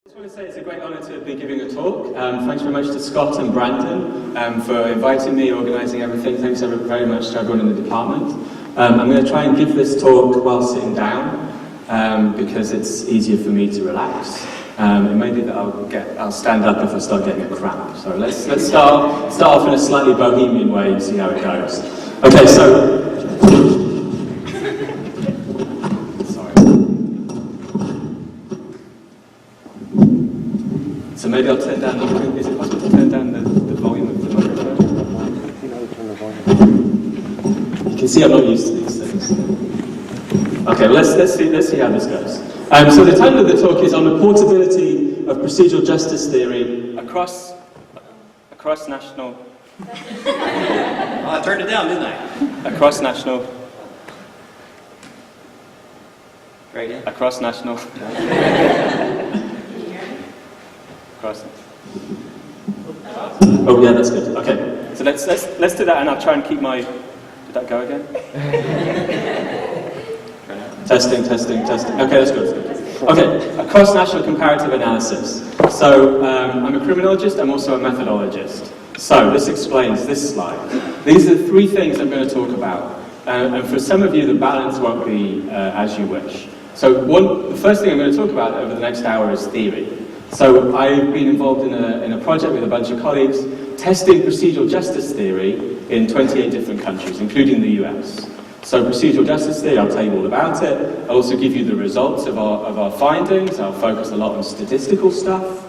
I just want to say it's a great honour to be giving a talk. Thanks very much to Scott and Brandon for inviting me, organising everything. Thanks very much to everyone in the department. I'm going to try and give this talk while sitting down because it's easier for me to relax. It may be that I'll stand up if I start getting a cramp. So let's start off in a slightly bohemian way and see how it goes. Okay, so. So maybe I'll turn down, is it possible to turn down the volume of the microphone? You can see I'm not used to these things. Okay, well let's see how this goes. So the title of the talk is on the portability of procedural justice theory across national... Oh, I turned it down, didn't I? Across national... Right, yeah. Across national... Oh yeah, that's good. Okay, so let's do that, and I'll try and keep my. Did that go again? Testing. Okay, that's good. Okay, across national comparative analysis. So I'm a criminologist. I'm also a methodologist. So this explains this slide. These are the three things I'm going to talk about, and for some of you, the balance won't be as you wish. So the first thing I'm going to talk about over the next hour is theory. So I've been involved in a project with a bunch of colleagues testing procedural justice theory in 28 different countries, including the US. So procedural justice theory, I'll tell you all about it. I'll also give you the results of our findings. I'll focus a lot on statistical stuff.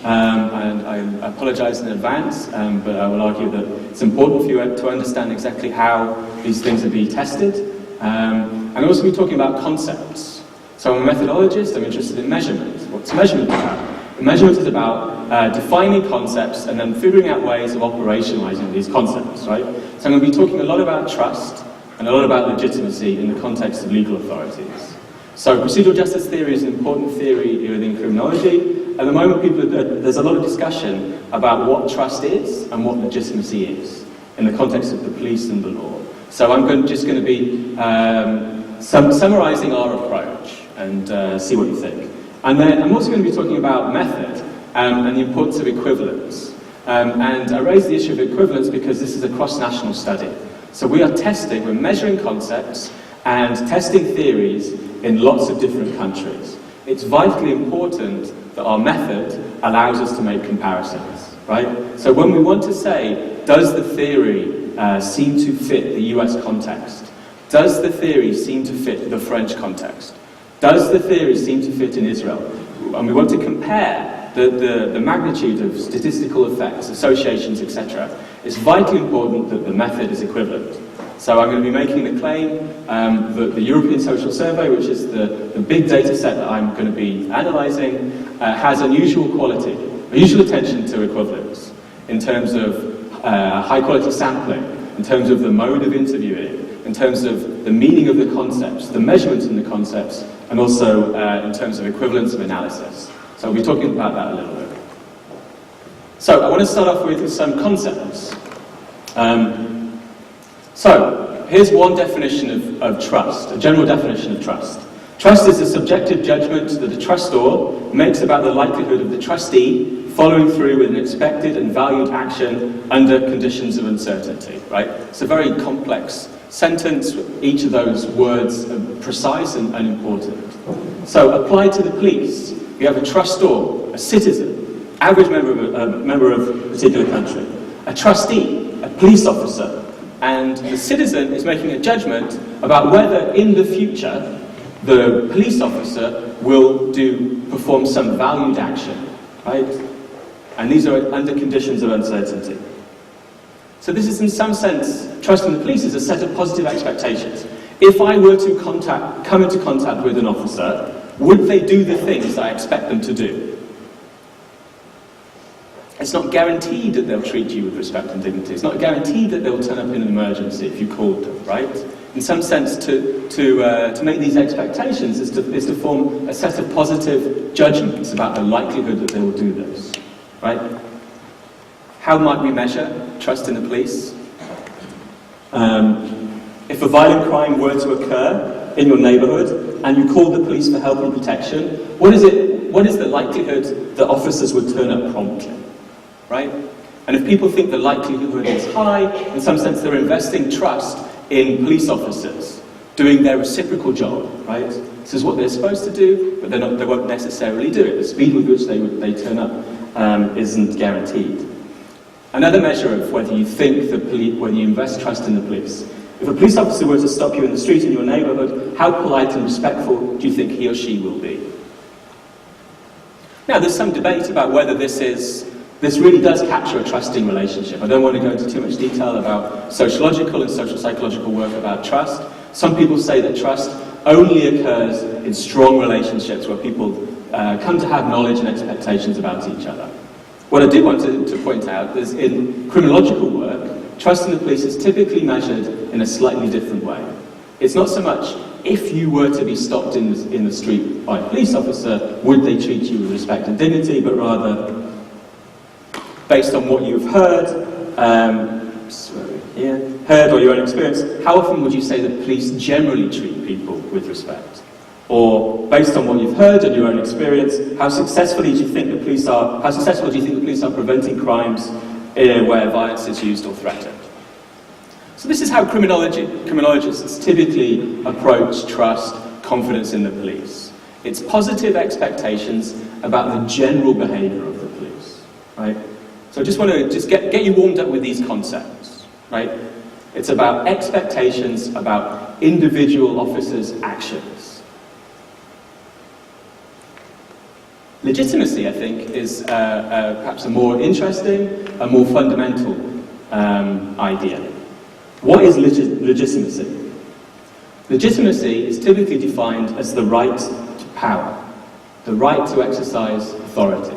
And I apologize in advance, but I will argue that it's important for you to understand exactly how these things are being tested. And I'll also be talking about concepts. So I'm a methodologist, I'm interested in measurement. What's measurement about? Measurement is about defining concepts and then figuring out ways of operationalizing these concepts, right? So I'm going to be talking a lot about trust and a lot about legitimacy in the context of legal authorities. So procedural justice theory is an important theory within criminology. At the moment, there's a lot of discussion about what trust is and what legitimacy is in the context of the police and the law. So I'm just going to be summarizing our approach and see what you think. And then I'm also going to be talking about method and the importance of equivalence. And I raise the issue of equivalence because this is a cross-national study. So we're measuring concepts and testing theories in lots of different countries. It's vitally important that our method allows us to make comparisons, right? So when we want to say, does the theory seem to fit the US context? Does the theory seem to fit the French context? Does the theory seem to fit in Israel? And we want to compare the magnitude of statistical effects, associations, etc. It's vitally important that the method is equivalent. So I'm going to be making the claim that the European Social Survey, which is the big data set that I'm going to be analysing, has unusual quality, unusual attention to equivalence in terms of high quality sampling, in terms of the mode of interviewing, in terms of the meaning of the concepts, the measurements in the concepts, and also in terms of equivalence of analysis. So I'll be talking about that a little bit. So I want to start off with some concepts. So here's one definition of trust, a general definition of trust. Trust is a subjective judgment that a trustor makes about the likelihood of the trustee following through with an expected and valued action under conditions of uncertainty, right? It's a very complex sentence, each of those words are precise and important. So applied to the police, you have a trustor, a citizen, average member of a particular country, a trustee, a police officer, and the citizen is making a judgment about whether in the future the police officer will perform some valued action, right? And these are under conditions of uncertainty. So this is in some sense, trust in the police is a set of positive expectations. If I were to come into contact with an officer, would they do the things I expect them to do? It's not guaranteed that they'll treat you with respect and dignity. It's not guaranteed that they'll turn up in an emergency if you called them, right? In some sense, to make these expectations is to form a set of positive judgments about the likelihood that they will do this, right? How might we measure trust in the police? If a violent crime were to occur in your neighbourhood and you called the police for help and protection, what is it what is the likelihood that officers would turn up promptly, right? And if people think the likelihood is high, in some sense they're investing trust in police officers doing their reciprocal job, right? This is what they're supposed to do, but they won't necessarily do it. The speed with which they turn up isn't guaranteed. Another measure of whether you think whether you invest trust in the police. If a police officer were to stop you in the street in your neighbourhood, how polite and respectful do you think he or she will be? Now, there's some debate about whether this really does capture a trusting relationship. I don't want to go into too much detail about sociological and social psychological work about trust. Some people say that trust only occurs in strong relationships where people come to have knowledge and expectations about each other. What I do want to point out is in criminological work, trust in the police is typically measured in a slightly different way. It's not so much if you were to be stopped in the street by a police officer, would they treat you with respect and dignity, but rather based on what you've heard, heard or your own experience, how often would you say that police generally treat people with respect? Or based on what you've heard and your own experience, how successful do you think the police are preventing crimes where violence is used or threatened? So this is how criminologists typically approach trust, confidence in the police. It's positive expectations about the general behaviour of the police, right? So I just want to get you warmed up with these concepts, right? It's about expectations about individual officers' actions. Legitimacy, I think, is perhaps a more interesting, a more fundamental idea. What is legitimacy? Legitimacy is typically defined as the right to power, the right to exercise authority.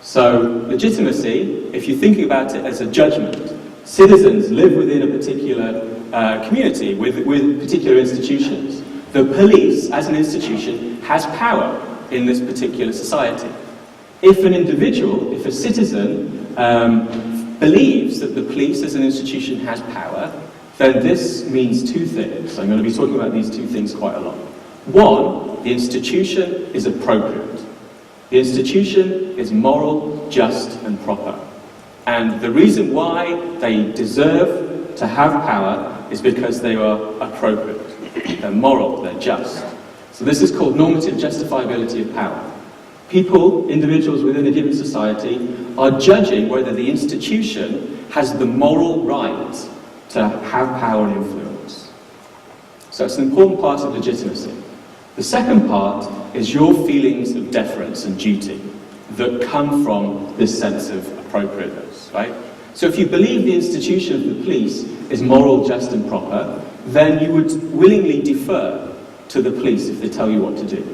So legitimacy, if you're thinking about it as a judgment, citizens live within a particular community with particular institutions. The police, as an institution, has power in this particular society. If an individual, if a citizen believes that the police as an institution has power, then this means two things. I'm going to be talking about these two things quite a lot. One, the institution is appropriate. The institution is moral, just, and proper. And the reason why they deserve to have power is because they are appropriate. They're moral, they're just. So this is called normative justifiability of power. People, individuals within a given society, are judging whether the institution has the moral right to have power and influence. So it's an important part of legitimacy. The second part is your feelings of deference and duty that come from this sense of appropriateness, right? So if you believe the institution of the police is moral, just, and proper, then you would willingly defer to the police if they tell you what to do,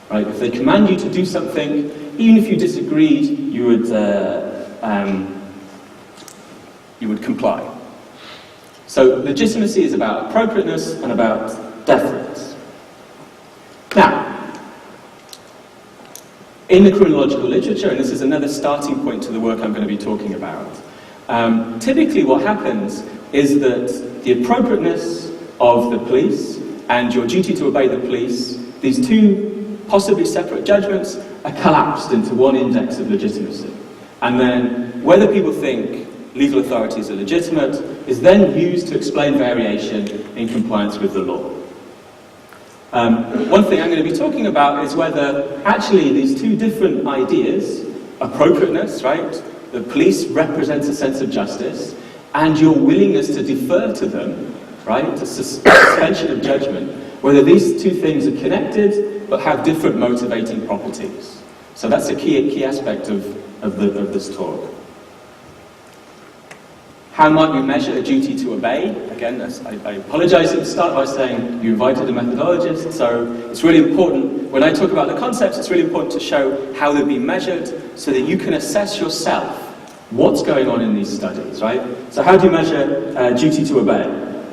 right? If they command you to do something, even if you disagreed, you would comply. So legitimacy is about appropriateness and about deference. Now, in the criminological literature, and this is another starting point to the work I'm going to be talking about, typically what happens is that the appropriateness of the police and your duty to obey the police, these two possibly separate judgments, are collapsed into one index of legitimacy. And then whether people think legal authorities are legitimate is then used to explain variation in compliance with the law. One thing I'm going to be talking about is whether actually these two different ideas, appropriateness, right, the police represents a sense of justice, and your willingness to defer to them, right, to suspension of judgment, whether these two things are connected but have different motivating properties. So that's a key aspect of this talk. How might we measure a duty to obey? Again, I apologize at the start by saying you invited a methodologist, so it's really important, when I talk about the concepts, it's really important to show how they've been measured so that you can assess yourself what's going on in these studies, right? So how do you measure duty to obey?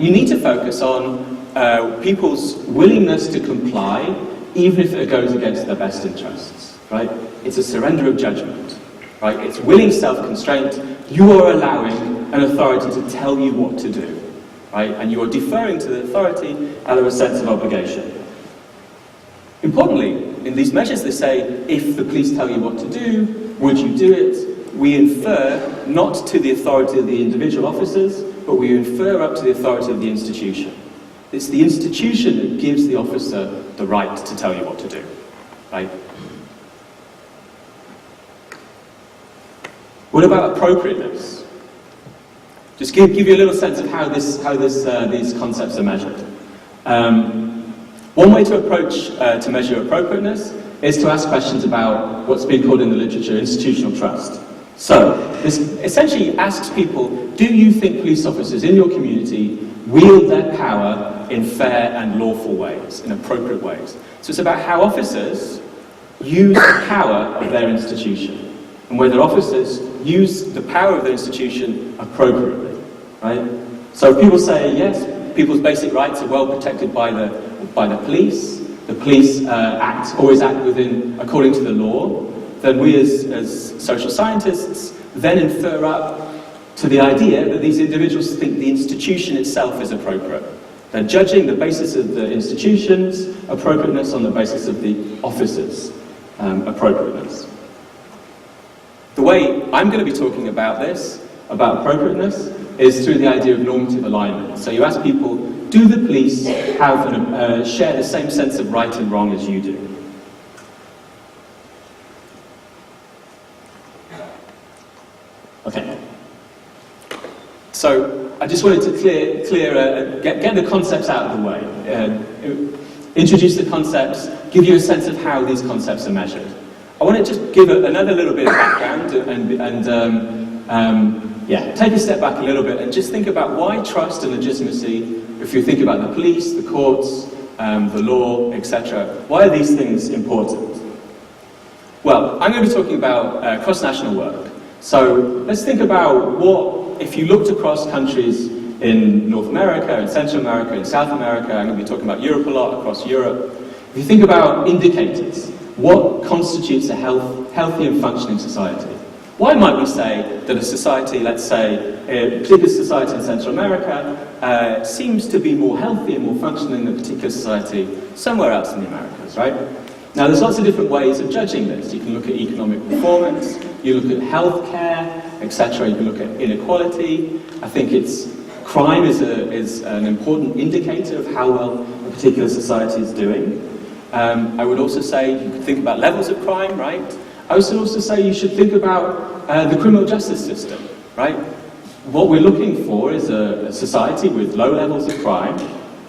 You need to focus on people's willingness to comply, even if it goes against their best interests, right? It's a surrender of judgment, right? It's willing self-constraint. You are allowing an authority to tell you what to do, right? And you are deferring to the authority out of a sense of obligation. Importantly, in these measures, they say, if the police tell you what to do, would you do it? We infer not to the authority of the individual officers, but we infer up to the authority of the institution. It's the institution that gives the officer the right to tell you what to do, right? What about appropriateness? Just give you a little sense of how these concepts are measured. One way to approach to measure appropriateness is to ask questions about what's been called in the literature institutional trust. So this essentially asks people, do you think police officers in your community wield their power in fair and lawful ways, in appropriate ways? So it's about how officers use the power of their institution, and whether officers use the power of their institution appropriately, right? So if people say, yes, people's basic rights are well protected by the police always act according to the law, then we as social scientists then infer up to the idea that these individuals think the institution itself is appropriate. They're judging the basis of the institution's appropriateness on the basis of the officer's appropriateness. The way I'm going to be talking about appropriateness, is through the idea of normative alignment. So you ask people, do the police share the same sense of right and wrong as you do? Okay. So I just wanted to get the concepts out of the way, introduce the concepts, give you a sense of how these concepts are measured. I want to just give another little bit of background and take a step back a little bit and just think about why trust and legitimacy, if you think about the police, the courts, the law, etc., why are these things important? Well, I'm going to be talking about cross-national work. So let's think about if you looked across countries in North America, in Central America, in South America, I'm going to be talking about Europe a lot, across Europe. If you think about indicators, what constitutes a healthy and functioning society? Why might we say that a society, let's say, a particular society in Central America, seems to be more healthy and more functioning than a particular society somewhere else in the Americas, right? Now, there's lots of different ways of judging this. You can look at economic performance, you look at healthcare, etc. You can look at inequality. I think crime is an important indicator of how well a particular society is doing. I would also say you could think about levels of crime, right? I would also say you should think about the criminal justice system, right? What we're looking for is a society with low levels of crime,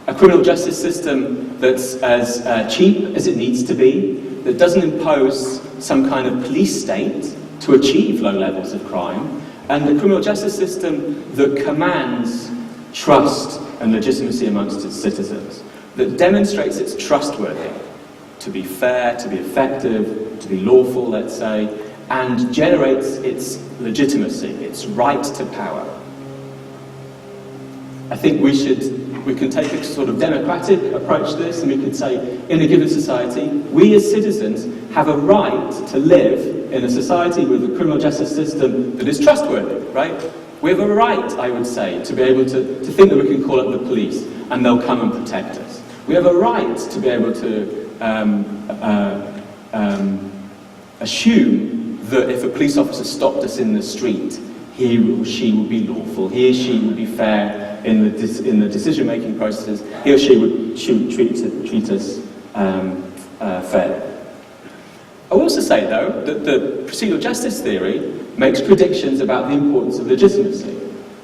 a criminal justice system that's as cheap as it needs to be, that doesn't impose some kind of police state to achieve low levels of crime, and a criminal justice system that commands trust and legitimacy amongst its citizens, that demonstrates it's trustworthy, to be fair, to be effective, to be lawful, let's say, and generates its legitimacy, its right to power. I think we can take a sort of democratic approach to this, and we could say, in a given society, we as citizens have a right to live in a society with a criminal justice system that is trustworthy, right? We have a right, I would say, to be able to think that we can call up the police and they'll come and protect us. We have a right to be able to assume that if a police officer stopped us in the street, he or she would be lawful, he or she would be fair in the decision-making processes, he or she would treat us fairly. I will also say, though, that the procedural justice theory makes predictions about the importance of legitimacy,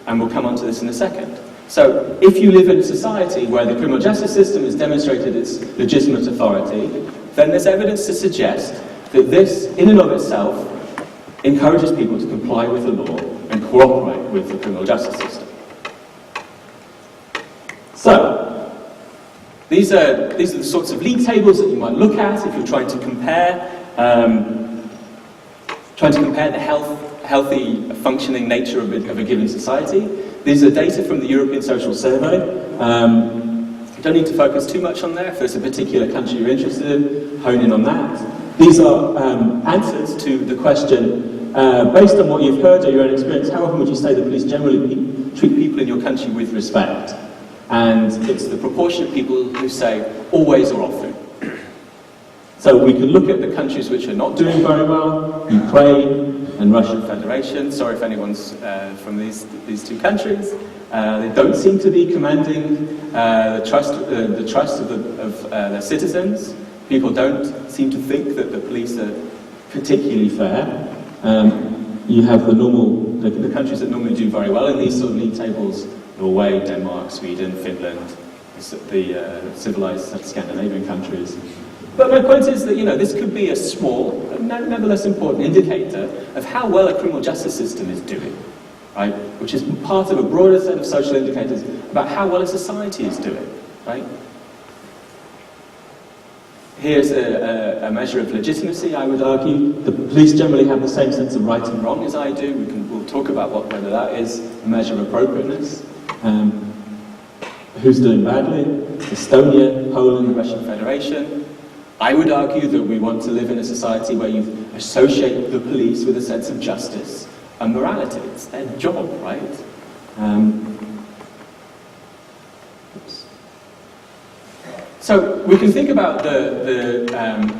and we'll come on to this in a second. So, if you live in a society where the criminal justice system has demonstrated its legitimate authority, then there's evidence to suggest that this, in and of itself, encourages people to comply with the law and cooperate with the criminal justice system. So, these are the sorts of league tables that you might look at if you're trying to compare the healthy, functioning nature of a given society. These are data from the European Social Survey. You don't need to focus too much on there. If there's a particular country you're interested in, hone in on that. These are answers to the question, based on what you've heard or your own experience, how often would you say the police generally treat people in your country with respect? And it's the proportion of people who say always or often. So we could look at the countries which are not doing very well, Ukraine and Russian Federation. Sorry if anyone's from these two countries. They don't seem to be commanding the trust of their citizens. People don't seem to think that the police are particularly fair. You have the countries that normally do very well in these sort of league tables: Norway, Denmark, Sweden, Finland, the civilized Scandinavian countries. But my point is that, this could be a small, but nevertheless important indicator of how well a criminal justice system is doing, right? Which is part of a broader set of social indicators about how well a society is doing, right? Here's a measure of legitimacy, I would argue. The police generally have the same sense of right and wrong as I do. We'll talk about whether that is a measure of appropriateness. Who's doing badly? Estonia, Poland, the Russian Federation. I would argue that we want to live in a society where you associate the police with a sense of justice and morality. It's their job, right? So we can think about the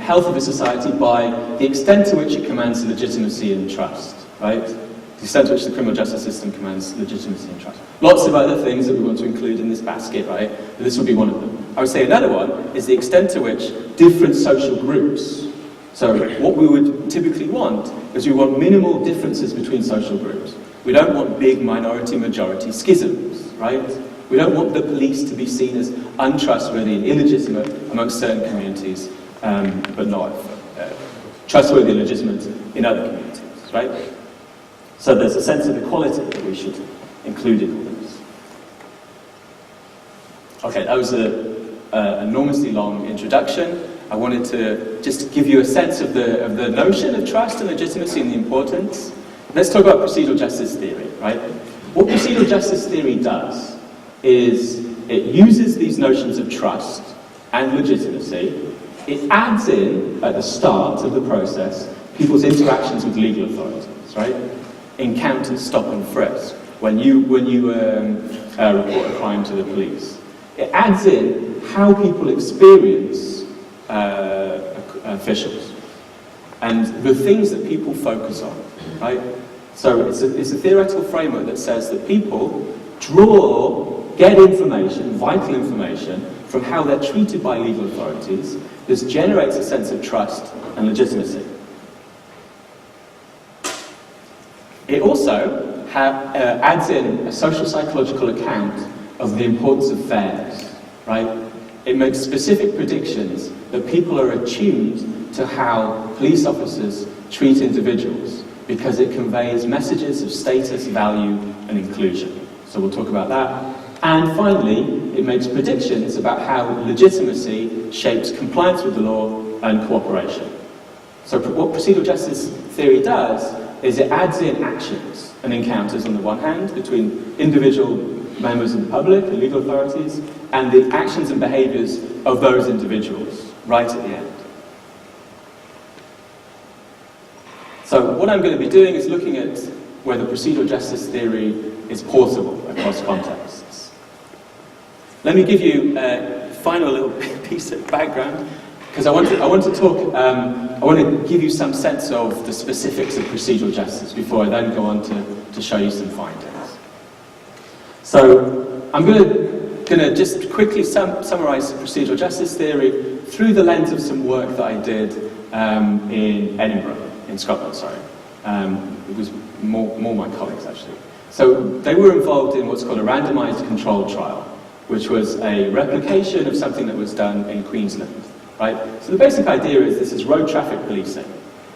health of a society by the extent to which it commands legitimacy and trust, right? The extent to which the criminal justice system commands legitimacy and trust. Lots of other things that we want to include in this basket, right? But this would be one of them. I would say another one is the extent to which different social groups. So what we would typically want is we want minimal differences between social groups. We don't want big minority-majority schisms, right? We don't want the police to be seen as untrustworthy and illegitimate amongst certain communities, but not trustworthy and legitimate in other communities, right? So there's a sense of equality that we should include in all this. Okay, that was an enormously long introduction. I wanted to just give you a sense of the notion of trust and legitimacy and the importance. Let's talk about procedural justice theory, right? What procedural justice theory does is it uses these notions of trust and legitimacy. It adds in, at the start of the process, people's interactions with legal authorities, right? Encounters, stop and frisk, when you report a crime to the police. It adds in how people experience officials and the things that people focus on, right? So it's a theoretical framework that says that people get information, vital information, from how they're treated by legal authorities. This generates a sense of trust and legitimacy. It also adds in a social psychological account of the importance of fairness, right? It makes specific predictions that people are attuned to how police officers treat individuals because it conveys messages of status, value, and inclusion. So we'll talk about that. And finally, it makes predictions about how legitimacy shapes compliance with the law and cooperation. So what procedural justice theory does is it adds in actions and encounters on the one hand between individual members of the public and legal authorities and the actions and behaviours of those individuals right at the end. So what I'm going to be doing is looking at whether procedural justice theory is portable across contexts. Let me give you a final little piece of background, because I want to give you some sense of the specifics of procedural justice before I then go on to show you some findings. So I'm going to just quickly summarize procedural justice theory through the lens of some work that I did in Edinburgh, in Scotland, sorry. It was more my colleagues, actually. So they were involved in what's called a randomized controlled trial, which was a replication of something that was done in Queensland, right? So the basic idea is this is road traffic policing.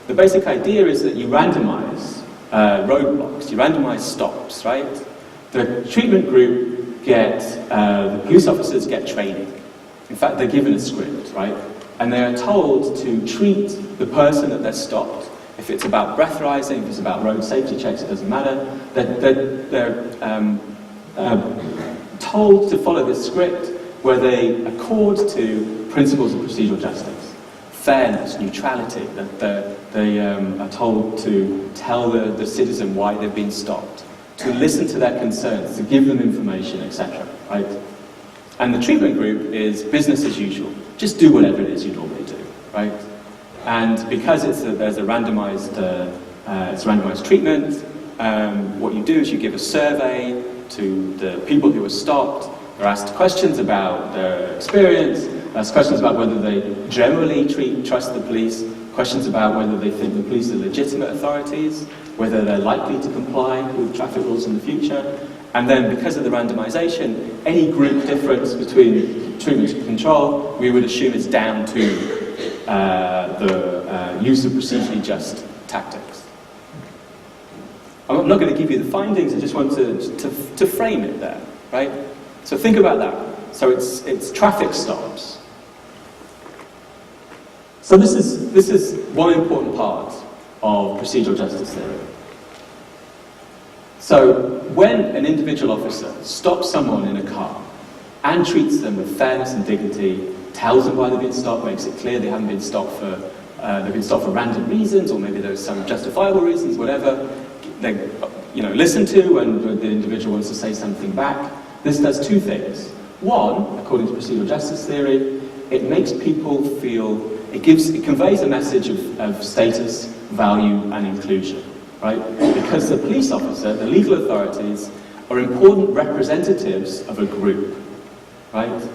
The basic idea is that you randomize roadblocks, you randomize stops, right? The treatment group the police officers get training. In fact, they're given a script, right? And they are told to treat the person that they're stopped. If it's about breathalyzing, if it's about road safety checks, it doesn't matter. They're told to follow this script where they accord to principles of procedural justice. Fairness, neutrality, that they are told to tell the citizen why they've been stopped, to listen to their concerns, to give them information, etc. Right? And the treatment group is business as usual. Just do whatever it is you normally do, right? And because there's a randomized treatment, what you do is you give a survey to the people who are stopped. They're asked questions about their experience, asked questions about whether they generally trust the police, questions about whether they think the police are legitimate authorities, whether they're likely to comply with traffic rules in the future. And then because of the randomization, any group difference between treatment and control, we would assume is down to the use of procedurally just tactics. I'm not going to give you the findings, I just want to frame it there, right? So think about that. So it's traffic stops. So this is one important part of procedural justice theory. So when an individual officer stops someone in a car and treats them with fairness and dignity, tells them why they've been stopped, makes it clear they haven't been stopped for they've been stopped for random reasons, or maybe there's some justifiable reasons, whatever, they listen to, and the individual wants to say something back. This does two things. One, according to procedural justice theory, it makes people feel, it conveys a message of status, value, and inclusion, right? Because the police officer, the legal authorities, are important representatives of a group, right?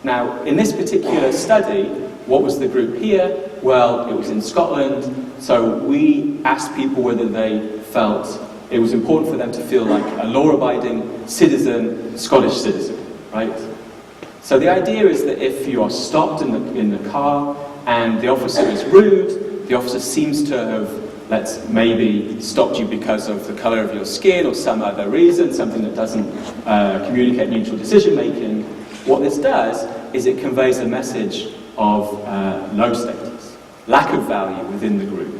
Now, in this particular study, what was the group here? Well, it was in Scotland, so we asked people whether they felt it was important for them to feel like a law-abiding citizen, Scottish citizen, right? So the idea is that if you are stopped in the car and the officer is rude, the officer seems to have, maybe stopped you because of the colour of your skin or some other reason, something that doesn't communicate neutral decision-making, what this does is it conveys a message of low status, lack of value within the group,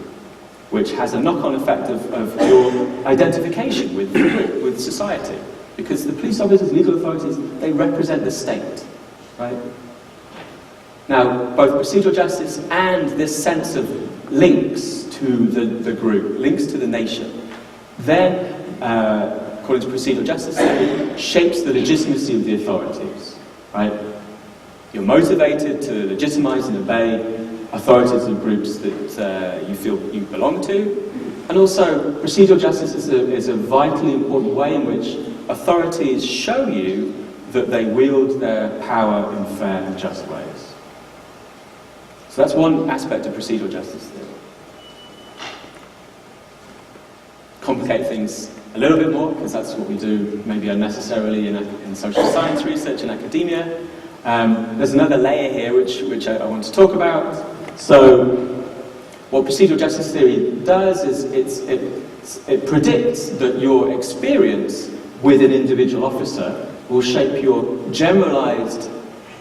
which has a knock-on effect of your identification with the group, with society. Because the police officers, legal authorities, they represent the state, right? Now, both procedural justice and this sense of links to the group, links to the nation, then, according to procedural justice theory, shapes the legitimacy of the authorities, right? You're motivated to legitimize and obey authorities of groups that you feel you belong to. And also, procedural justice is a vitally important way in which authorities show you that they wield their power in fair and just ways. So that's one aspect of procedural justice theory. Complicate things a little bit more, because that's what we do maybe unnecessarily in social science research and academia. There's another layer here which I want to talk about. So what procedural justice theory does is it predicts that your experience with an individual officer will shape your generalized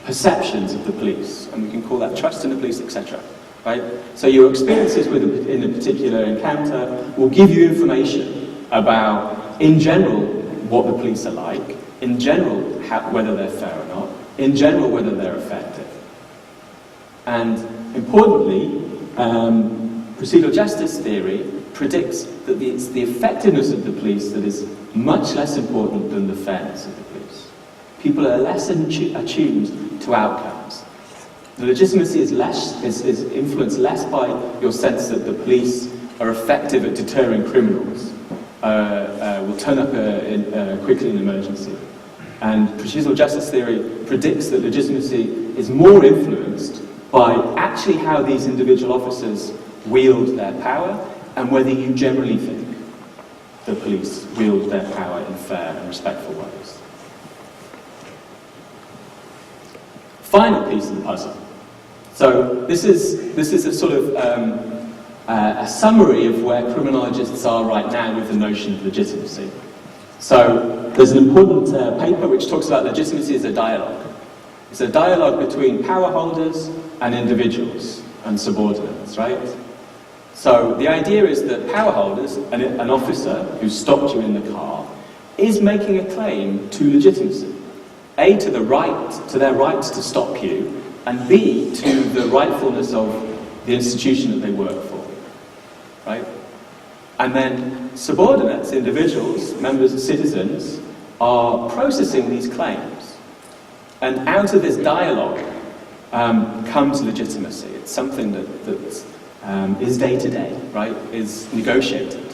perceptions of the police, and we can call that trust in the police, etc. Right? So your experiences in a particular encounter will give you information about, in general, what the police are like, in general, whether they're fair or not, in general, whether they're effective. And importantly, procedural justice theory predicts that it's the effectiveness of the police that is much less important than the fairness of the police. People are less attuned to outcomes. The legitimacy is influenced less by your sense that the police are effective at deterring criminals, will turn up quickly in an emergency. And procedural justice theory predicts that legitimacy is more influenced by actually how these individual officers wield their power and whether you generally think the police wield their power in fair and respectful ways. Final piece of the puzzle. So this is a sort of a summary of where criminologists are right now with the notion of legitimacy. So there's an important paper which talks about legitimacy as a dialogue. It's a dialogue between power holders and individuals and subordinates, right? So the idea is that power holders, an officer who stopped you in the car, is making a claim to legitimacy. A, to their right to stop you, and B, to the rightfulness of the institution that they work for, right? And then subordinates, individuals, members, citizens, are processing these claims. And out of this dialogue, comes legitimacy. It's something that is day to day, right? Is negotiated.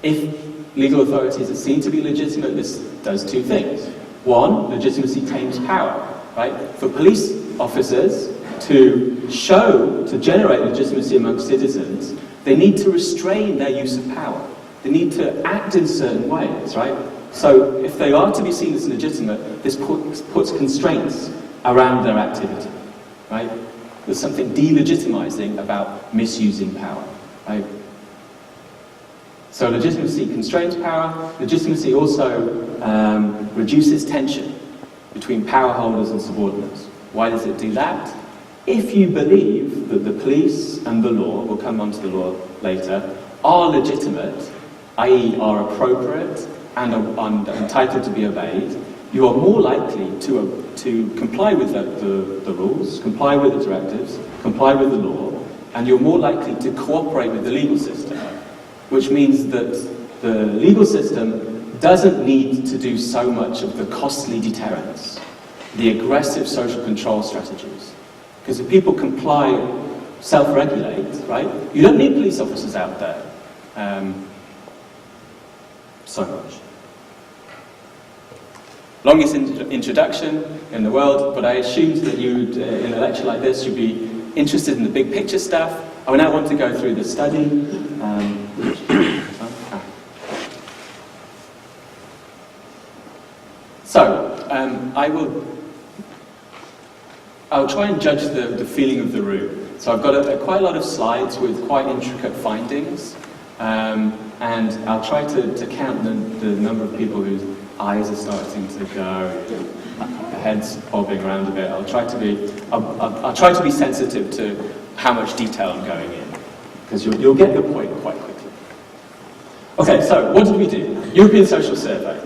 If legal authorities are seen to be legitimate, this does two things. One, legitimacy tames power, right? For police officers to generate legitimacy amongst citizens, they need to restrain their use of power. They need to act in certain ways, right? So if they are to be seen as legitimate, this puts constraints around their activity, right? There's something delegitimizing about misusing power, right? So legitimacy constrains power. Legitimacy also reduces tension between power holders and subordinates. Why does it do that? If you believe that the police and the law, we'll come on to the law later, are legitimate, i.e. are appropriate and are entitled to be obeyed, you are more likely to comply with the rules, comply with the directives, comply with the law, and you're more likely to cooperate with the legal system, which means that the legal system doesn't need to do so much of the costly deterrence, the aggressive social control strategies. Because if people comply, self-regulate, right, you don't need police officers out there so much. Longest introduction in the world, but I assumed that you'd, in a lecture like this, you'd be interested in the big picture stuff. I now want to go through the study. I'll try and judge the feeling of the room. So I've got quite a lot of slides with quite intricate findings, and I'll try to count the number of people whose eyes are starting to go, the head's bobbing around a bit. I'll try to be sensitive to how much detail I'm going in, because you'll get the point quite quickly. Okay, so what did we do? European Social Survey.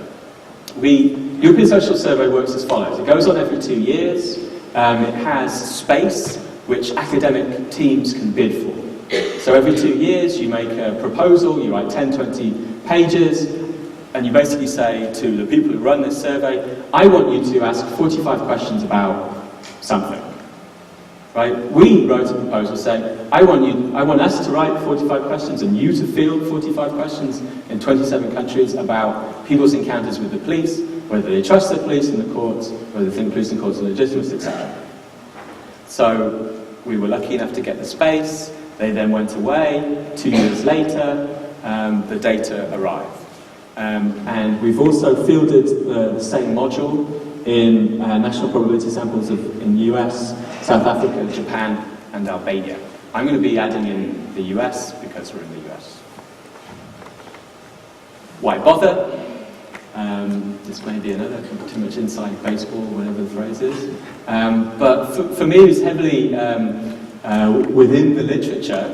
European Social Survey works as follows. It goes on every 2 years. It has space which academic teams can bid for. So every 2 years you make a proposal, you write 10, 20 pages, and you basically say to the people who run this survey, I want you to ask 45 questions about something. Right? We wrote a proposal saying, I want us to write 45 questions and you to field 45 questions in 27 countries about people's encounters with the police, whether they trust the police and the courts, whether they think police and courts are legitimate, etc. So we were lucky enough to get the space. They then went away. 2 years later, the data arrived. And we've also fielded the same module in national probability samples in the US, South Africa, Japan, and Albania. I'm going to be adding in the US because we're in the US. Why bother? This may be another too much inside baseball, whatever the phrase is. But for me, who's heavily within the literature,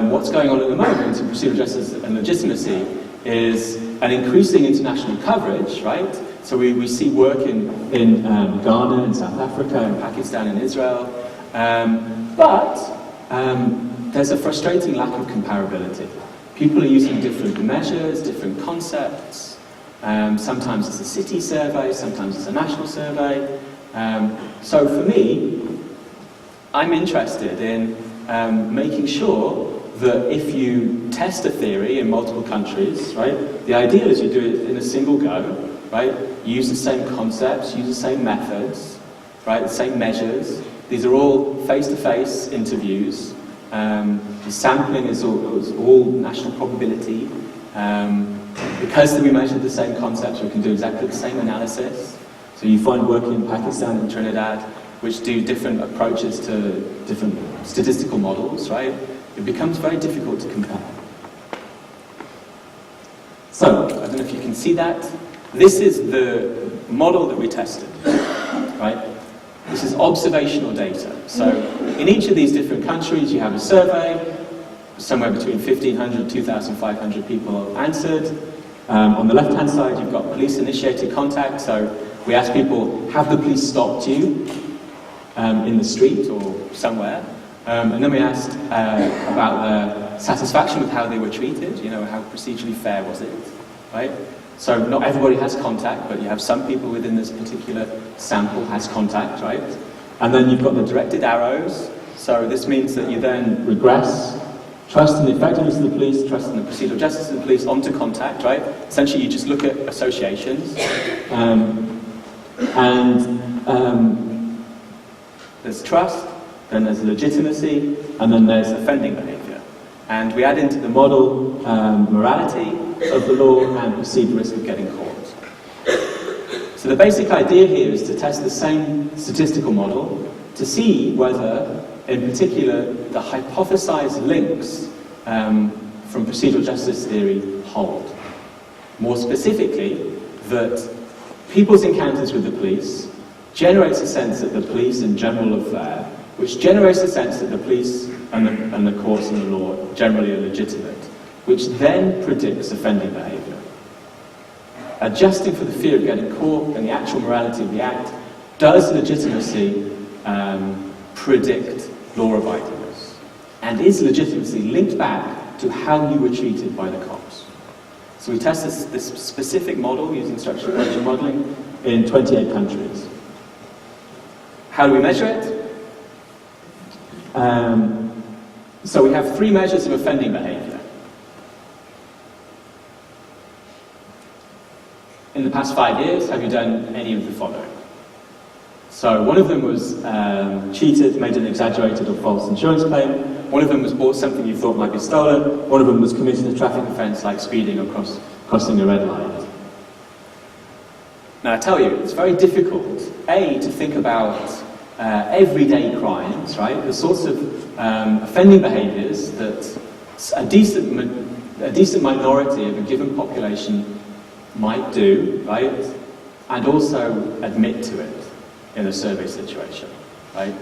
what's going on at the moment in procedural justice and legitimacy is an increasing international coverage, right? So we see work in Ghana, in South Africa, in Pakistan, and Israel. But there's a frustrating lack of comparability. People are using different measures, different concepts. Sometimes it's a city survey, sometimes it's a national survey. So for me, I'm interested in making sure that if you test a theory in multiple countries, right, the idea is you do it in a single go, right? You use the same concepts, use the same methods, right, the same measures. These are all face-to-face interviews. The sampling is all national probability. Because we measured the same concepts, we can do exactly the same analysis. So you find work in Pakistan and Trinidad which do different approaches to different statistical models, right? It becomes very difficult to compare. So, I don't know if you can see that. This is the model that we tested, right? This is observational data. So, in each of these different countries, you have a survey. Somewhere between 1,500 and 2,500 people answered. On the left-hand side, you've got police-initiated contact. So, we asked people, have the police stopped you in the street or somewhere? And then we asked about their satisfaction with how they were treated. You know, how procedurally fair was it, right? So not everybody has contact, but you have some people within this particular sample has contact, right? And then you've got the directed arrows. So this means that you then regress trust in the effectiveness of the police, trust in the procedural justice of the police onto contact, right? Essentially, you just look at associations. There's trust, then there's legitimacy, and then there's offending behaviour. And we add into the model morality of the law and perceived risk of getting caught. So the basic idea here is to test the same statistical model to see whether, in particular, the hypothesized links from procedural justice theory hold. More specifically, that people's encounters with the police generates a sense that the police in general are fair, which generates a sense that the police and the courts and the law generally are legitimate, which then predicts offending behaviour. Adjusting for the fear of getting caught and the actual morality of the act, does legitimacy predict law-abidingness? And is legitimacy linked back to how you were treated by the cops? So we test this specific model using structural approach modelling in 28 countries. How do we measure it? So we have 3 measures of offending behaviour. In the past 5 years, have you done any of the following? So one of them was cheated, made an exaggerated or false insurance claim. One of them was bought something you thought might be stolen. One of them was committed a traffic offence like speeding or crossing a red light. Now I tell you, it's very difficult, A, to think about everyday crimes, right? The sorts of offending behaviours that a decent minority of a given population might do, right? And also admit to it in a survey situation, right?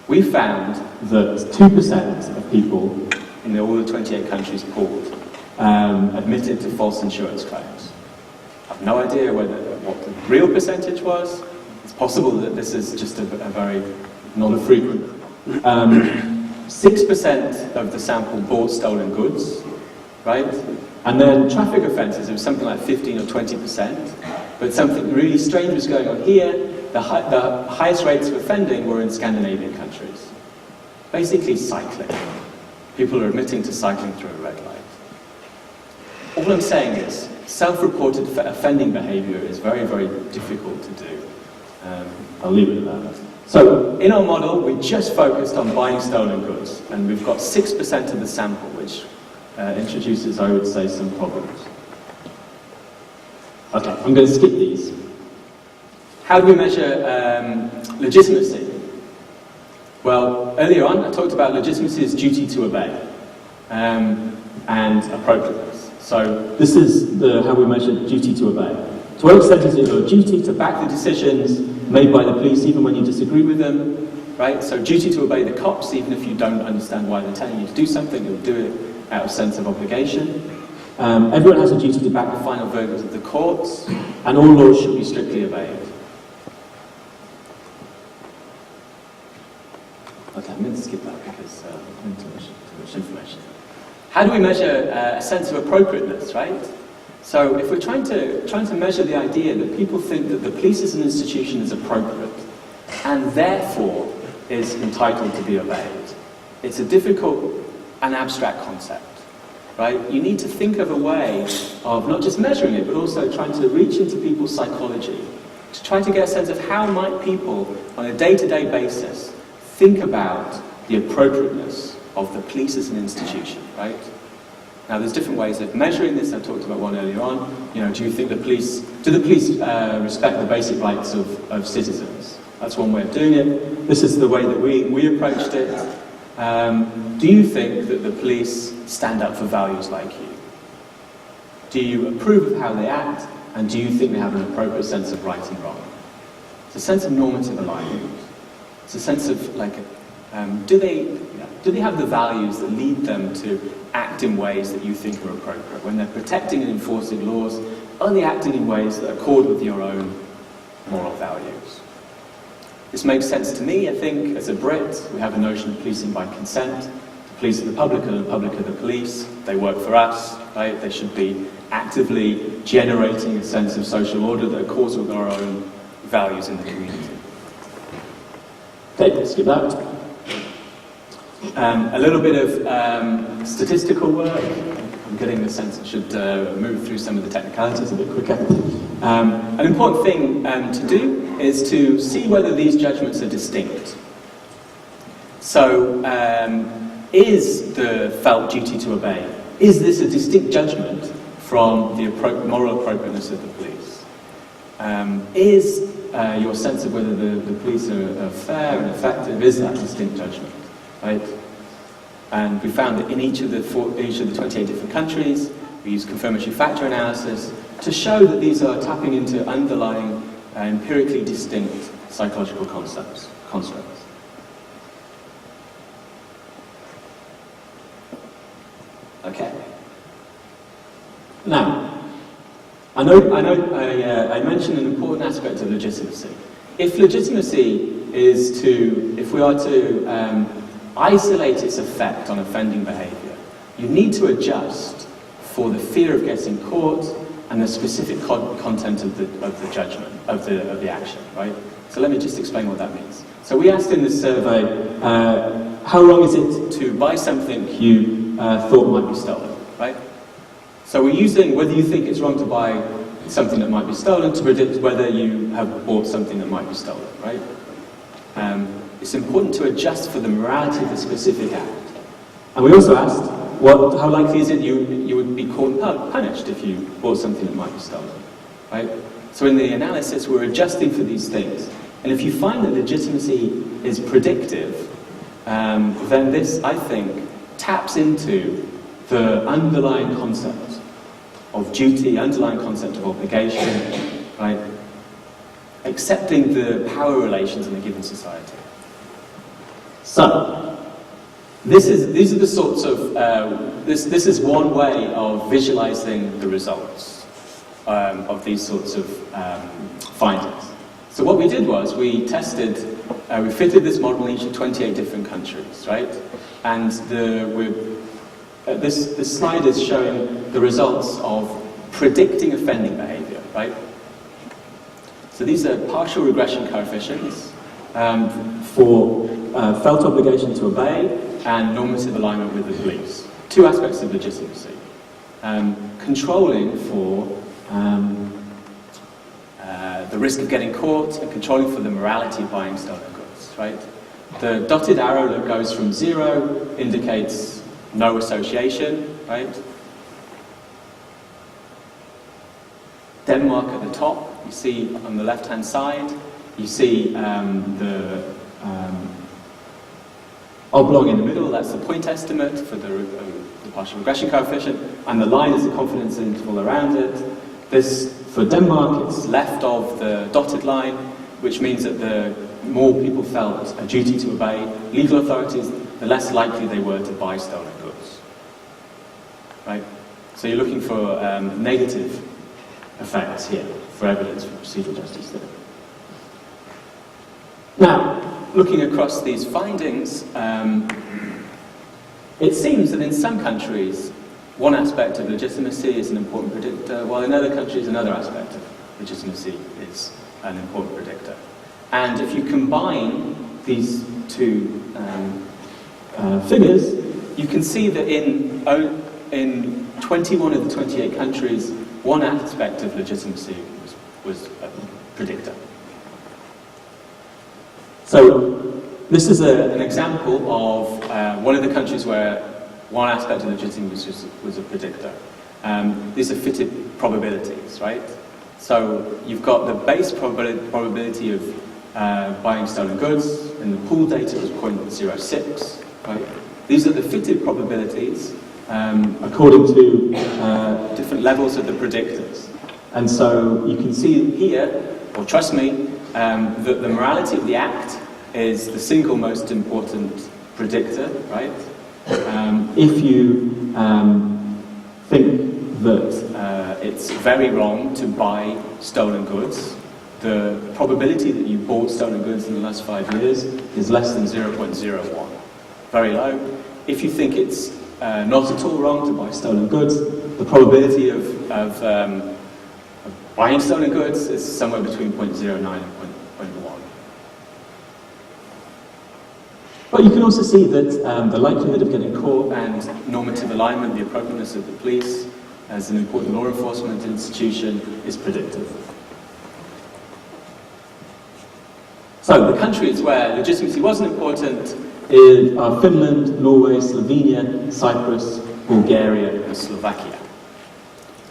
We found that 2% of people in all the 28 countries polled admitted to false insurance claims. I have no idea what the real percentage was. It's possible that this is just a very non-frequent. 6% of the sample bought stolen goods, right? And then traffic offences, it was something like 15 or 20%. But something really strange was going on here. The highest rates of offending were in Scandinavian countries. Basically cycling. People are admitting to cycling through a red light. All I'm saying is, self-reported offending behaviour is very, very difficult to do. I'll leave it at that. So, in our model, we just focused on buying stolen goods, and we've got 6% of the sample, which introduces, I would say, some problems. Okay, I'm going to skip these. How do we measure legitimacy? Well, earlier on, I talked about legitimacy as duty to obey and appropriateness. So this is how we measure duty to obey. To what extent is it your duty to back the decisions made by the police even when you disagree with them, right? So duty to obey the cops even if you don't understand why they're telling you to do something, you'll do it out of sense of obligation. Everyone has a duty to back the final verdict of the courts, and all laws should be strictly obeyed. Okay, I'm going to skip that because too much information. How do we measure a sense of appropriateness, right? So if we're trying to measure the idea that people think that the police as an institution is appropriate and therefore is entitled to be obeyed, it's a difficult and abstract concept, right? You need to think of a way of not just measuring it, but also trying to reach into people's psychology, to try to get a sense of how might people on a day-to-day basis think about the appropriateness of the police as an institution, right? Now, there's different ways of measuring this. I talked about one earlier on. You know, do the police respect the basic rights of citizens? That's one way of doing it. This is the way that we approached it. Do you think that the police stand up for values like you? Do you approve of how they act? And do you think they have an appropriate sense of right and wrong? It's a sense of normative alignment. It's a sense of, like, do they have the values that lead them to act in ways that you think are appropriate? When they're protecting and enforcing laws, are they acting in ways that accord with your own moral values? This makes sense to me, I think, as a Brit. We have a notion of policing by consent. police are the public and the public are the police. They work for us, right? They should be actively generating a sense of social order that accords with our own values in the community. Okay, let's skip that. A little bit of statistical work. I'm getting the sense I should move through some of the technicalities a bit quicker. An important thing to do is to see whether these judgments are distinct. So, is the felt duty to obey, is this a distinct judgment from the moral appropriateness of the police? Is your sense of whether the police are fair and effective, is that distinct judgment, right? And we found that in each of the 28 different countries, we use confirmatory factor analysis to show that these are tapping into underlying, empirically distinct psychological constructs. Okay. Now, I mentioned an important aspect of legitimacy. If legitimacy is if we are to isolate its effect on offending behaviour, you need to adjust for the fear of getting caught and the specific content of the judgment, of the action, right? So let me just explain what that means. So we asked in this survey, how wrong is it to buy something you thought might be stolen, right? So we're using whether you think it's wrong to buy something that might be stolen to predict whether you have bought something that might be stolen, right? It's important to adjust for the morality of the specific act. And we also asked, how likely is it you would be caught and punished if you bought something that might be stolen, right? So in the analysis, we're adjusting for these things. And if you find that legitimacy is predictive, then this, I think, taps into the underlying concept of duty, underlying concept of obligation, right? Accepting the power relations in a given society. So, these are the sorts of, this is one way of visualizing the results of these sorts of findings. So what we did was we tested, we fitted this model in each of 28 different countries, right? And this slide is showing the results of predicting offending behavior, right? So these are partial regression coefficients for felt obligation to obey and normative alignment with the police. Two aspects of legitimacy. Controlling for the risk of getting caught and controlling for the morality of buying stolen goods, right? The dotted arrow that goes from 0 indicates no association, right? Denmark at the top, you see on the left-hand side, you see the oblong in the middle, that's the point estimate for the partial regression coefficient, and the line is the confidence interval around it. This, for Denmark, it's left of the dotted line, which means that the more people felt a duty to obey legal authorities, the less likely they were to buy stolen goods. Right? So you're looking for negative effects here for evidence for procedural justice theory. Now, looking across these findings, it seems that in some countries, one aspect of legitimacy is an important predictor, while in other countries, another aspect of legitimacy is an important predictor. And if you combine these two figures, you can see that in 21 of the 28 countries, one aspect of legitimacy was a predictor. So this is an example of one of the countries where one aspect of legitimacy was a predictor. These are fitted probabilities, right? So you've got the base probability of buying stolen goods, and the pool data was 0.06, right? These are the fitted probabilities according to different levels of the predictors. And so you can see here, or trust me, that the morality of the act is the single most important predictor, right? If you think that it's very wrong to buy stolen goods, the probability that you bought stolen goods in the last 5 years is less than 0.01. Very low. if you think it's not at all wrong to buy stolen goods, the probability of buying stolen goods is somewhere between 0.09 and 0.1. But you can also see that the likelihood of getting caught and normative alignment, the appropriateness of the police as an important law enforcement institution, is predictive. So the countries where legitimacy wasn't important are Finland, Norway, Slovenia, Cyprus, Bulgaria, and Slovakia.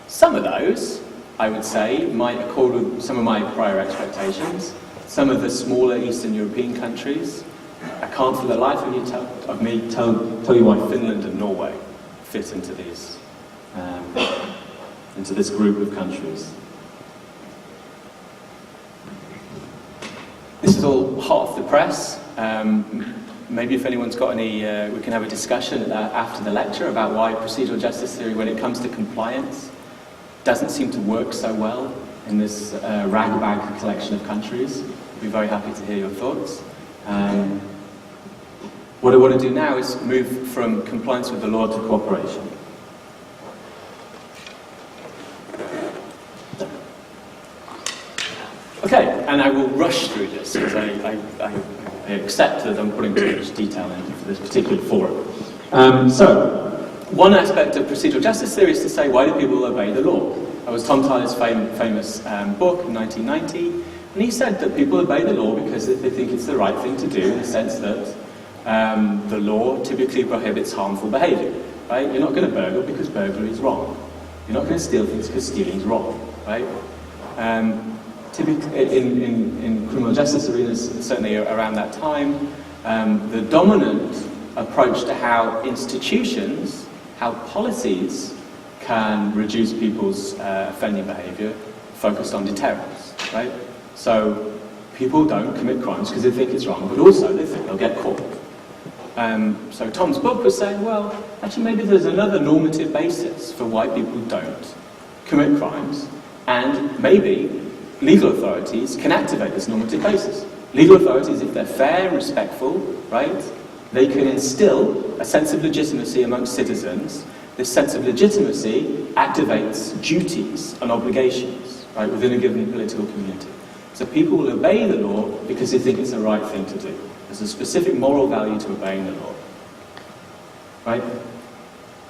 Some of those, I would say, might accord with some of my prior expectations. Some of the smaller Eastern European countries, I can't for the life of me tell you why Finland and Norway fit into these, into this group of countries. This is all hot off the press. Maybe if anyone's got any, we can have a discussion after the lecture about why procedural justice theory, when it comes to compliance, doesn't seem to work so well in this ragbag collection of countries. I'd be very happy to hear your thoughts. What I want to do now is move from compliance with the law to cooperation. Okay, and I will rush through this because I accept that I'm putting too much detail into this particular forum. So, one aspect of procedural justice theory is to say, why do people obey the law? That was Tom Tyler's famous book in 1990, and he said that people obey the law because they think it's the right thing to do, in the sense that the law typically prohibits harmful behaviour. Right? You're not going to burgle because burglary is wrong. You're not going to steal things because stealing is wrong. Right? Typically, in criminal justice arenas, certainly around that time, the dominant approach to how institutions, how policies can reduce people's offending behaviour focused on deterrence, right? So people don't commit crimes because they think it's wrong, but also they think they'll get caught. So Tom's book was saying, well, actually maybe there's another normative basis for why people don't commit crimes, and maybe legal authorities can activate this normative basis. Legal authorities, if they're fair and respectful, right, they can instill a sense of legitimacy amongst citizens. This sense of legitimacy activates duties and obligations, right, within a given political community. So people will obey the law because they think it's the right thing to do. There's a specific moral value to obeying the law, right?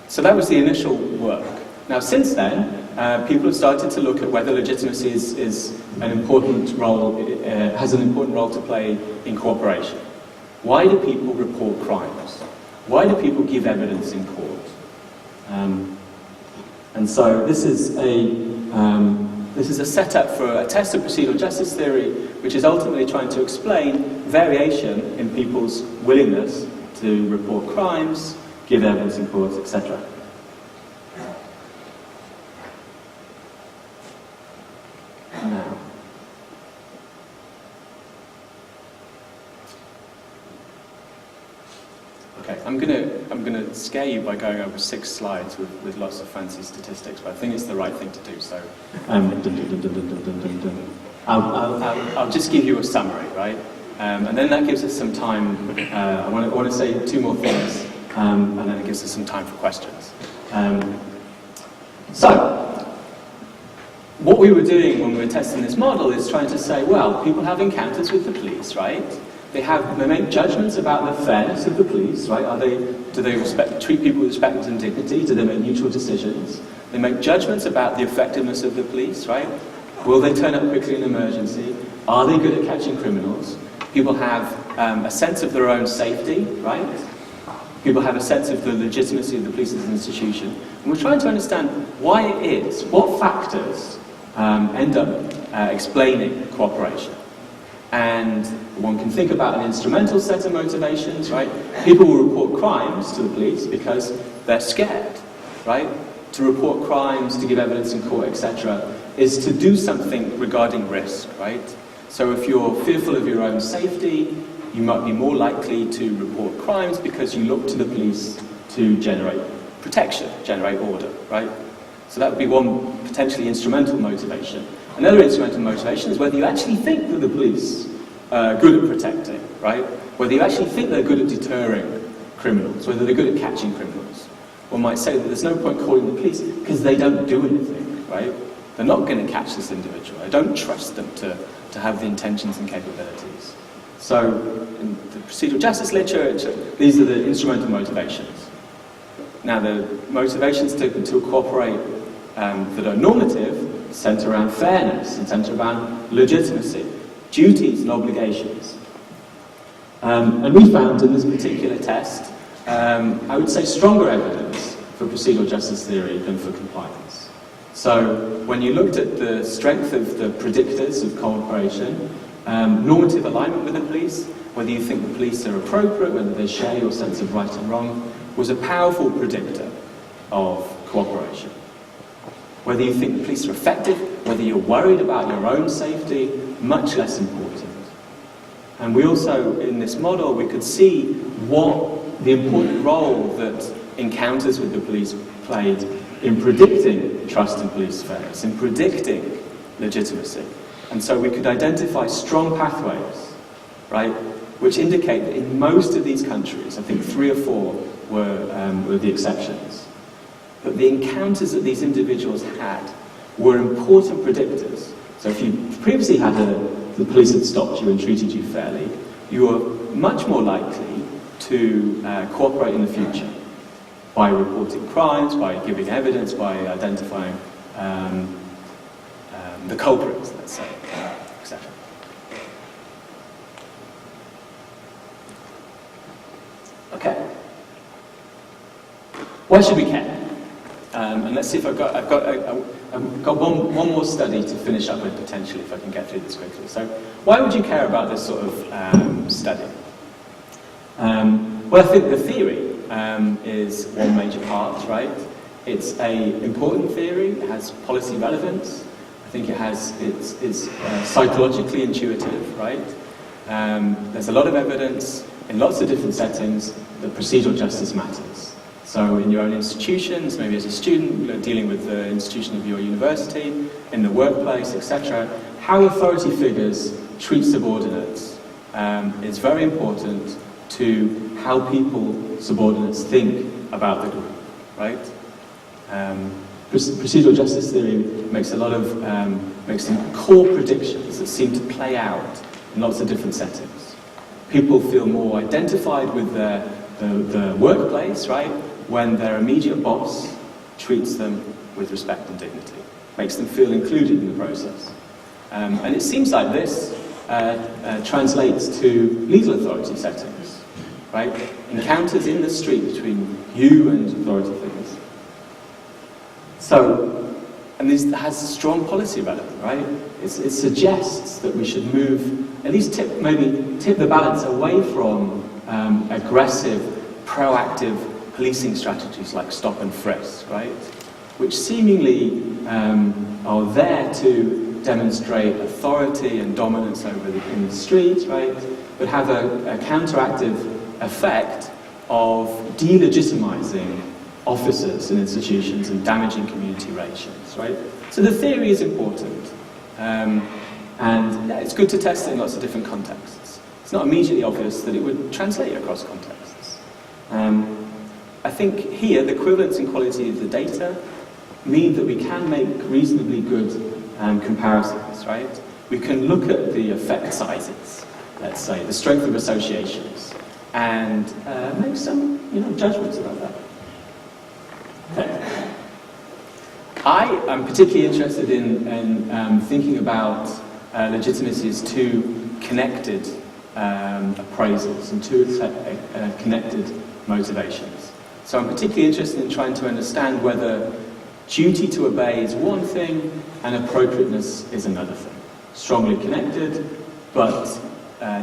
So that was the initial work. Now, since then, people have started to look at whether legitimacy is an important role, has an important role to play in cooperation. Why do people report crimes? Why do people give evidence in court? And so this is a setup for a test of procedural justice theory, which is ultimately trying to explain variation in people's willingness to report crimes, give evidence in court, etc. Now, okay, I'm gonna scare you by going over 6 slides with lots of fancy statistics, but I think it's the right thing to do. So, I'll just give you a summary, right? And then that gives us some time. I want to say 2 more things, and then it gives us some time for questions. So, what we were doing when we were testing this model is trying to say, well, people have encounters with the police, right? They make judgments about the fairness of the police, right? Do they treat people with respect and dignity? Do they make neutral decisions? They make judgments about the effectiveness of the police, right? Will they turn up quickly in an emergency? Are they good at catching criminals? People have a sense of their own safety, right? People have a sense of the legitimacy of the police as an institution. And we're trying to understand why it is, what factors end up explaining cooperation. And one can think about an instrumental set of motivations, right? People will report crimes to the police because they're scared, right? To report crimes, to give evidence in court, etc., is to do something regarding risk, right? So if you're fearful of your own safety, you might be more likely to report crimes because you look to the police to generate protection, generate order, right? So that would be one potentially instrumental motivation. Another instrumental motivation is whether you actually think that the police are good at protecting, right? Whether you actually think they're good at deterring criminals, whether they're good at catching criminals. One might say that there's no point calling the police because they don't do anything, right? They're not going to catch this individual. I don't trust them to have the intentions and capabilities. So in the procedural justice literature, these are the instrumental motivations. Now the motivations to cooperate that are normative centre around fairness and centre around legitimacy, duties and obligations. And we found in this particular test, I would say stronger evidence for procedural justice theory than for compliance. So when you looked at the strength of the predictors of cooperation, normative alignment with the police, whether you think the police are appropriate, whether they share your sense of right and wrong, was a powerful predictor of cooperation. Whether you think the police are effective, whether you're worried about your own safety, much less important. And we also, in this model, we could see what the important role that encounters with the police played in predicting trust in police fairness, in predicting legitimacy. And so we could identify strong pathways, right, which indicate that in most of these countries, I think 3 or 4 were the exceptions, that the encounters that these individuals had were important predictors. So if you previously had the police had stopped you and treated you fairly, you were much more likely to cooperate in the future by reporting crimes, by giving evidence, by identifying the culprits, let's say, etc. Okay. Why should we care? And let's see if I've got one more study to finish up with potentially, if I can get through this quickly. So, why would you care about this sort of study? Well, I think the theory is one major part, right? It's an important theory. It has policy relevance. I think it's psychologically intuitive, right? There's a lot of evidence in lots of different settings that procedural justice matters. So in your own institutions, maybe as a student dealing with the institution of your university, in the workplace, etc., how authority figures treat subordinates is very important to how people, subordinates, think about the group, right? Procedural justice theory makes a lot of makes some core predictions that seem to play out in lots of different settings. People feel more identified with the workplace, right, when their immediate boss treats them with respect and dignity, makes them feel included in the process. And it seems like this translates to legal authority settings, right? Encounters in the street between you and authority figures. So, and this has strong policy relevance, right? It suggests that we should move, at least tip the balance away from aggressive, proactive policing strategies like stop and frisk, right? Which seemingly are there to demonstrate authority and dominance in the streets, right? But have a counteractive effect of delegitimizing officers and institutions and damaging community relations, right? So the theory is important, and it's good to test it in lots of different contexts. It's not immediately obvious that it would translate across contexts. I think here the equivalence and quality of the data mean that we can make reasonably good comparisons, right? We can look at the effect sizes, let's say, the strength of associations, and make some judgments about that. Okay. I am particularly interested in thinking about legitimacy as 2 connected appraisals and 2 connected motivations. So I'm particularly interested in trying to understand whether duty to obey is one thing and appropriateness is another thing. Strongly connected, but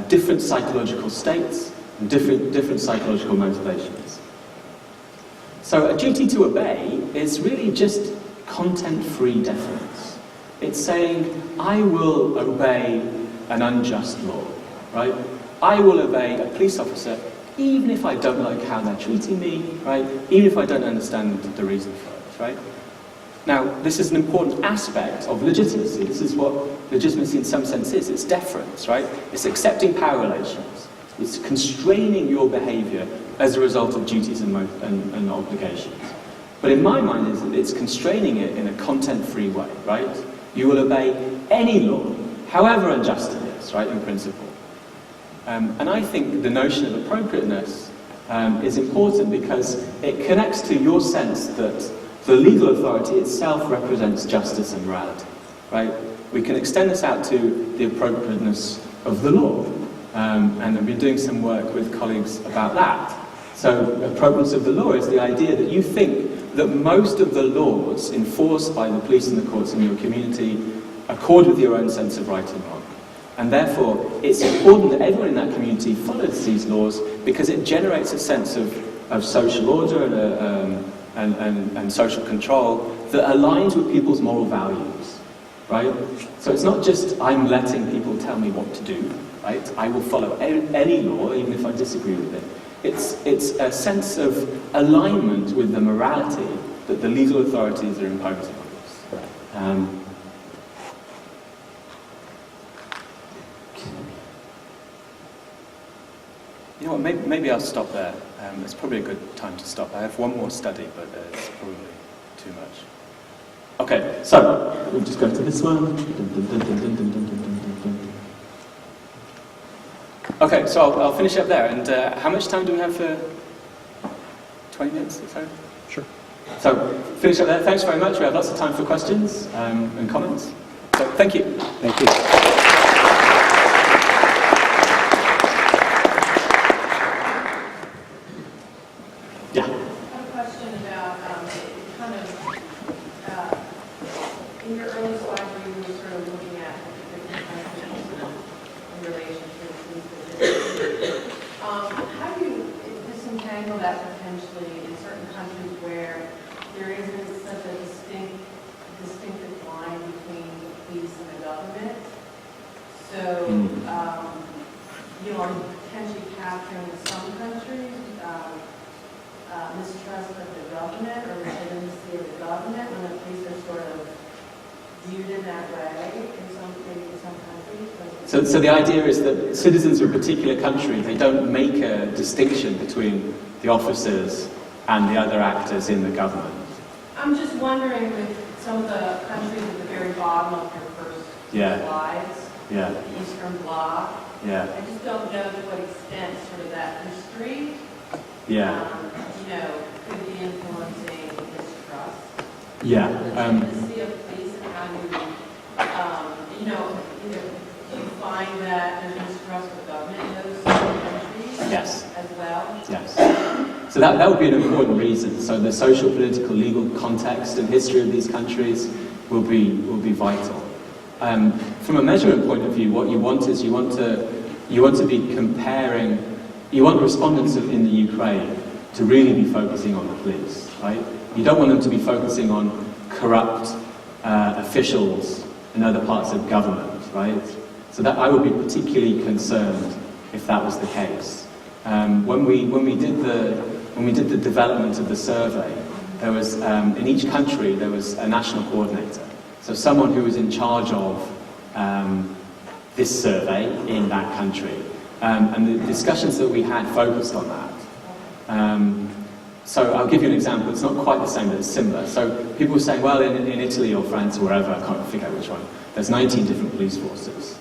different psychological states and different psychological motivations. So a duty to obey is really just content-free deference. It's saying, I will obey an unjust law, right? I will obey a police officer even if I don't like how they're treating me, right? Even if I don't understand the reason for it, right? Now, this is an important aspect of legitimacy. This is what legitimacy in some sense is. It's deference, right? It's accepting power relations. It's constraining your behavior as a result of duties and obligations. But in my mind, it's constraining it in a content-free way, right? You will obey any law, however unjust it is, right, in principle. And I think the notion of appropriateness is important because it connects to your sense that the legal authority itself represents justice and morality, right? We can extend this out to the appropriateness of the law, and I've been doing some work with colleagues about that. So appropriateness of the law is the idea that you think that most of the laws enforced by the police and the courts in your community accord with your own sense of right and wrong. And therefore, it's important that everyone in that community follows these laws because it generates a sense of social order and social control that aligns with people's moral values, right? So it's not just I'm letting people tell me what to do, right? I will follow any law, even if I disagree with it. It's a sense of alignment with the morality that the legal authorities are imposing on us. You know what, maybe I'll stop there. It's probably a good time to stop. I have one more study, but it's probably too much. Okay, so we'll just go to this one. Okay, so I'll finish up there. And how much time do we have for 20 minutes or so? Sure. So finish up there. Thanks very much. We have lots of time for questions and comments. So thank you. Thank you. Yeah. I have a question about kind of in your early slides where you were sort of looking at different countries in relation to these. How do you disentangle that potentially in certain countries where there isn't such a distinctive line between the police and the government? So, you know, are you potentially capturing in some countries mistrust of the government or legitimacy of the government when the police are sort of viewed in that way in some countries? So the idea is that citizens of a particular country, they don't make a distinction between the officers and the other actors in the government. I'm just wondering with some of the countries at the very bottom of your first slides, the Eastern Bloc, I just don't know to what extent sort of that history you know, could be influencing mistrust. Legitimacy of police and how you, you know, do you find that there's mistrust of the government in those countries as well? Yes. So that would be an important reason. So the social, political, legal context and history of these countries will be vital. From a measurement point of view, what you want is you want to be comparing. You want respondents in the Ukraine to really be focusing on the police, right? You don't want them to be focusing on corrupt officials in other parts of government, right? So that I would be particularly concerned if that was the case. When we did the development of the survey, there was in each country there was a national coordinator, so someone who was in charge of this survey in that country. And the discussions that we had focused on that. So I'll give you an example. It's not quite the same, but it's similar. So people were saying, well, in Italy or France or wherever, I can't figure out which one, there's 19 different police forces.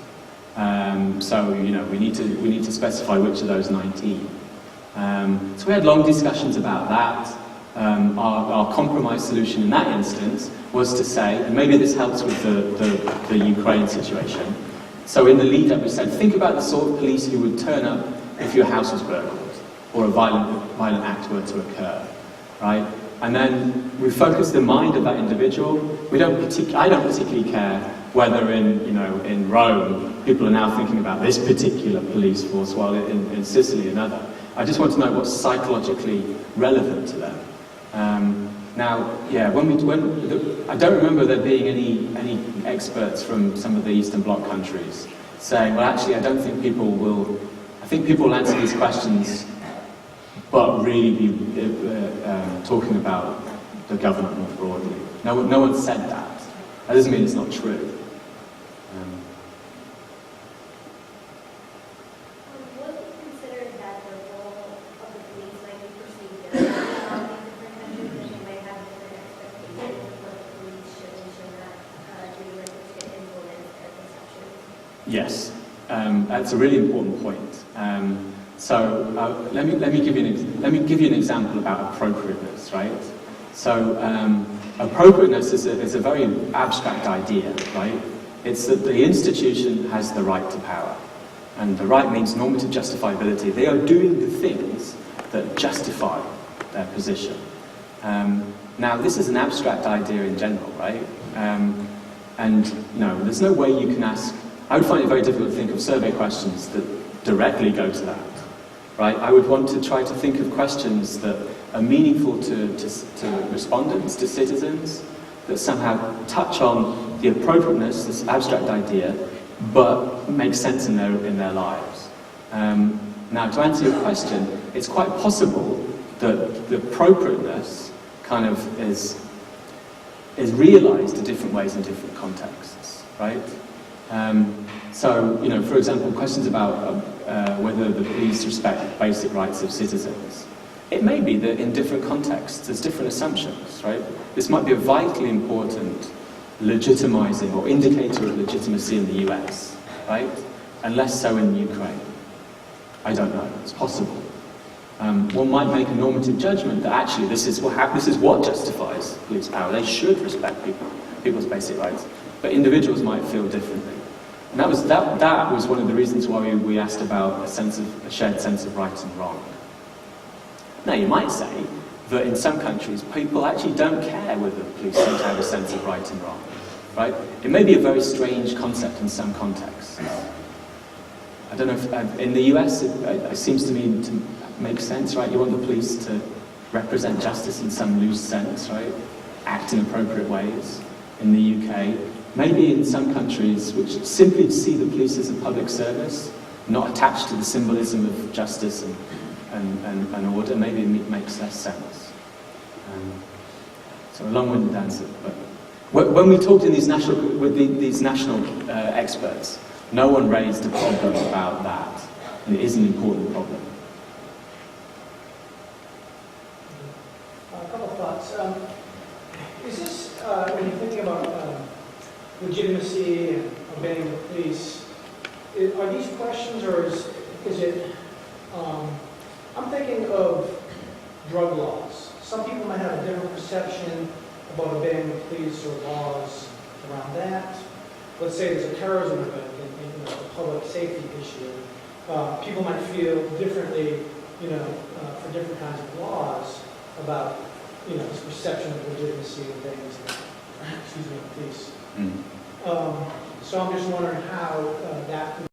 So, you know, we need to specify which of those 19. So we had long discussions about that. Our compromise solution in that instance was to say, and maybe this helps with the Ukraine situation. So in the lead-up, we said, think about the sort of police who would turn up if your house was burgled or a violent act were to occur, right? And then we focus the mind of that individual. I don't particularly care whether in Rome people are now thinking about this particular police force while in Sicily another. I just want to know what's psychologically relevant to them. I don't remember there being any experts from some of the Eastern Bloc countries saying, well, actually, I don't think people will. I think people will answer these questions, but really be talking about the government more broadly. No one said that. That doesn't mean it's not true. What do you consider that the role of the police, like Yes, that's a really important point. Let me give you an example about appropriateness, right? So appropriateness is a very abstract idea, right? It's that the institution has the right to power, and the right means normative justifiability. They are doing the things that justify their position. Now, this is an abstract idea in general, right? And no, there's no way you can ask. I would find it very difficult to think of survey questions that directly go to that, right? I would want to try to think of questions that are meaningful to respondents, to citizens, that somehow touch on the appropriateness, this abstract idea, but make sense in their lives. Now, to answer your question, it's quite possible that the appropriateness kind of is realized in different ways in different contexts, right? So, you know, for example, questions about whether the police respect basic rights of citizens. It may be that in different contexts, there's different assumptions, right? This might be a vitally important legitimizing or indicator of legitimacy in the US, right? And less so in Ukraine. I don't know, it's possible. One might make a normative judgment that actually this is what justifies police power. They should respect people's basic rights, but individuals might feel differently. And that was one of the reasons why we asked about a shared sense of right and wrong. Now, you might say that in some countries, people actually don't care whether the police seem to have a sense of right and wrong, right? It may be a very strange concept in some contexts. I don't know if, in the US, it seems to me to make sense, right? You want the police to represent justice in some loose sense, right? Act in appropriate ways. In the UK, maybe in some countries which simply see the police as a public service, not attached to the symbolism of justice and order, maybe it makes less sense. So a long-winded answer, but when we talked in these national experts, no one raised a problem about that, and it is an important problem. A couple of thoughts. Is this, when you're thinking about legitimacy and obeying the police, are these questions, or is it, I'm thinking of drug laws. Some people might have a different perception about obeying the police or laws around that. Let's say there's a terrorism event, a public safety issue. People might feel differently, for different kinds of laws about, this perception of legitimacy and things. Excuse me, police. So I'm just wondering how that